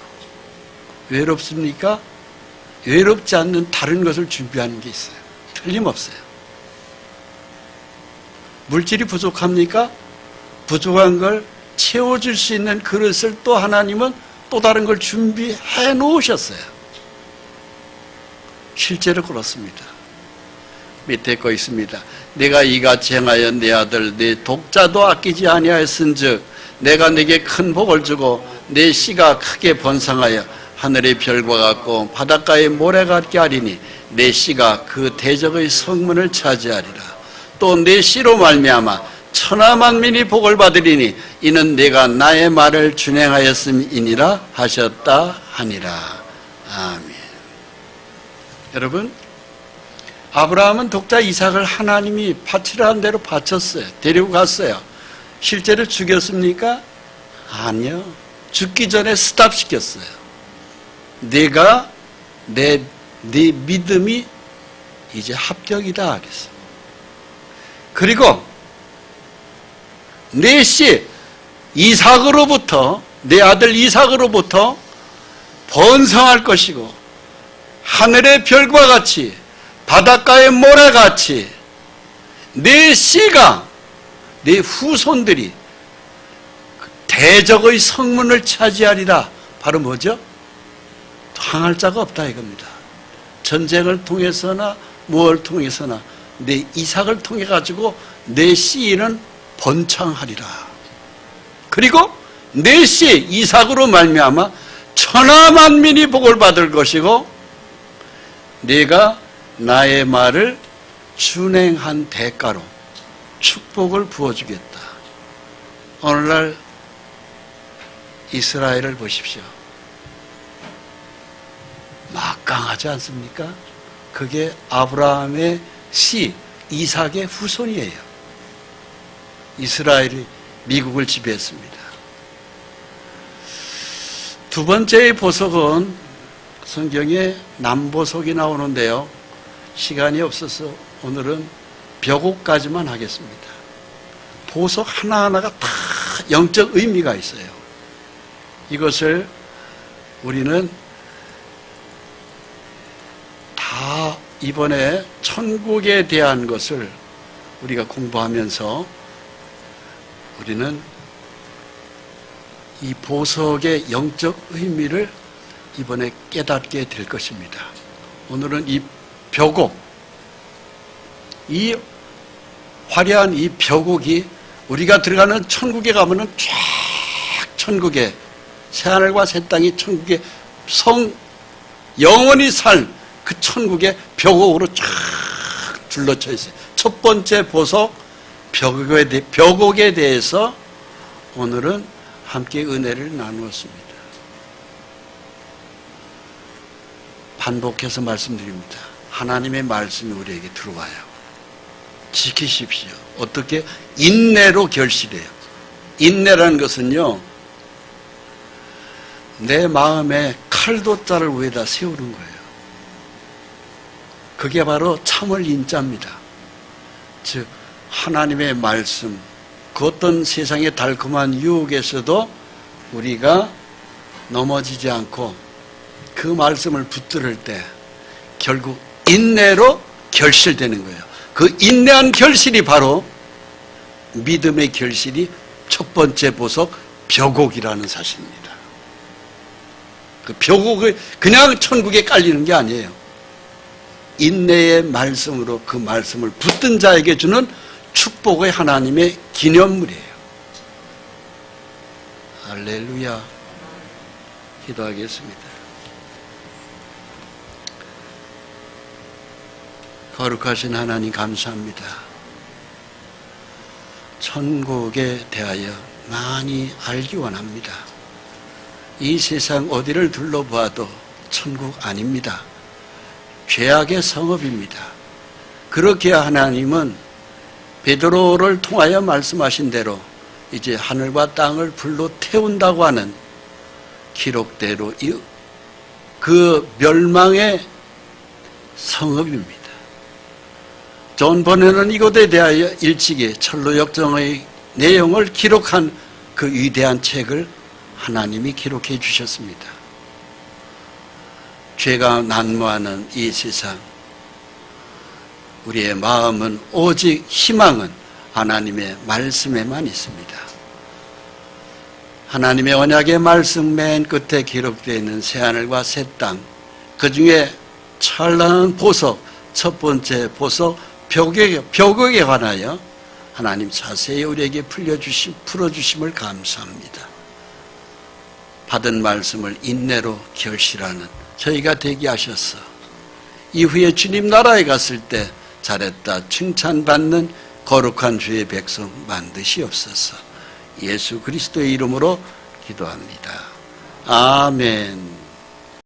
외롭습니까? 외롭지 않는 다른 것을 준비하는 게 있어요. 틀림없어요. 물질이 부족합니까? 부족한 걸 채워줄 수 있는 그릇을 또 하나님은 또 다른 걸 준비해 놓으셨어요. 실제로 그렇습니다. 밑에 거 있습니다. 내가 이같이 행하여 내 아들 내 독자도 아끼지 아니하였은즉 내가 네게 큰 복을 주고 내 씨가 크게 번성하여 하늘의 별과 같고 바닷가의 모래 같게 하리니 내 씨가 그 대적의 성문을 차지하리라. 또 내 씨로 말미암아 천하 만민이 복을 받으리니 이는 내가 나의 말을 준행하였음이니라 하셨다 하니라. 아멘. 여러분, 아브라함은 독자 이삭을 하나님이 바치라는 대로 바쳤어요. 데리고 갔어요. 실제로 죽였습니까? 아니요. 죽기 전에 스탑시켰어요. 내가 네 믿음이 이제 합격이다 그랬어. 그리고 내 씨 이삭으로부터, 내 아들 이삭으로부터 번성할 것이고 하늘의 별과 같이 바닷가의 모래같이 내 씨가, 내 후손들이 대적의 성문을 차지하리라. 바로 뭐죠? 항할 자가 없다 이겁니다. 전쟁을 통해서나 무엇을 통해서나 내 이삭을 통해 가지고 내 씨는 번창하리라. 그리고 내 씨 이삭으로 말미암아 천하 만민이 복을 받을 것이고 내가 나의 말을 준행한 대가로 축복을 부어주겠다. 오늘날 이스라엘을 보십시오. 막강하지 않습니까? 그게 아브라함의 씨 이삭의 후손이에요. 이스라엘이 미국을 지배했습니다. 두 번째의 보석은 성경에 남보석이 나오는데요. 시간이 없어서 오늘은 벽옥까지만 하겠습니다. 보석 하나하나가 다 영적 의미가 있어요. 이것을 우리는 다 이번에 천국에 대한 것을 우리가 공부하면서 우리는 이 보석의 영적 의미를 이번에 깨닫게 될 것입니다. 오늘은 이 벽옥, 이 화려한 이 벽옥이 우리가 들어가는 천국에 가면은 쫙 천국에 새하늘과 새 땅이 천국에 영원히 살 그 천국의 벽옥으로 쫙 둘러쳐 있어요. 첫 번째 보석 벽옥에 대해서 오늘은 함께 은혜를 나누었습니다. 반복해서 말씀드립니다. 하나님의 말씀이 우리에게 들어와요. 지키십시오. 어떻게? 인내로 결실해요. 인내라는 것은요, 내 마음에 칼도자를 위에다 세우는 거예요. 그게 바로 참을 인자입니다. 즉 하나님의 말씀, 그 어떤 세상의 달콤한 유혹에서도 우리가 넘어지지 않고 그 말씀을 붙들을 때 결국 인내로 결실되는 거예요. 그 인내한 결실이 바로 믿음의 결실이 첫 번째 보석 벽옥이라는 사실입니다. 그 벽옥이 그냥 천국에 깔리는 게 아니에요. 인내의 말씀으로 그 말씀을 붙든 자에게 주는 축복의 하나님의 기념물이에요. 할렐루야. 기도하겠습니다. 거룩하신 하나님 감사합니다. 천국에 대하여 많이 알기 원합니다. 이 세상 어디를 둘러봐도 천국 아닙니다. 죄악의 성읍입니다. 그렇게 하나님은 베드로를 통하여 말씀하신 대로 이제 하늘과 땅을 불로 태운다고 하는 기록대로 그 멸망의 성읍입니다. 존 버너는 이것에 대하여 일찍이 철로역정의 내용을 기록한 그 위대한 책을 하나님이 기록해 주셨습니다. 죄가 난무하는 이 세상, 우리의 마음은 오직 희망은 하나님의 말씀에만 있습니다. 하나님의 언약의 말씀 맨 끝에 기록되어 있는 새하늘과 새 땅, 그 중에 찬란한 보석, 첫 번째 보석 벽옥에 관하여 하나님 자세히 우리에게 풀어주심을 감사합니다. 받은 말씀을 인내로 결실하는 저희가 되게 하셔서 이후에 주님 나라에 갔을 때 잘했다 칭찬받는 거룩한 주의 백성 만드시옵소서. 예수 그리스도의 이름으로 기도합니다. 아멘.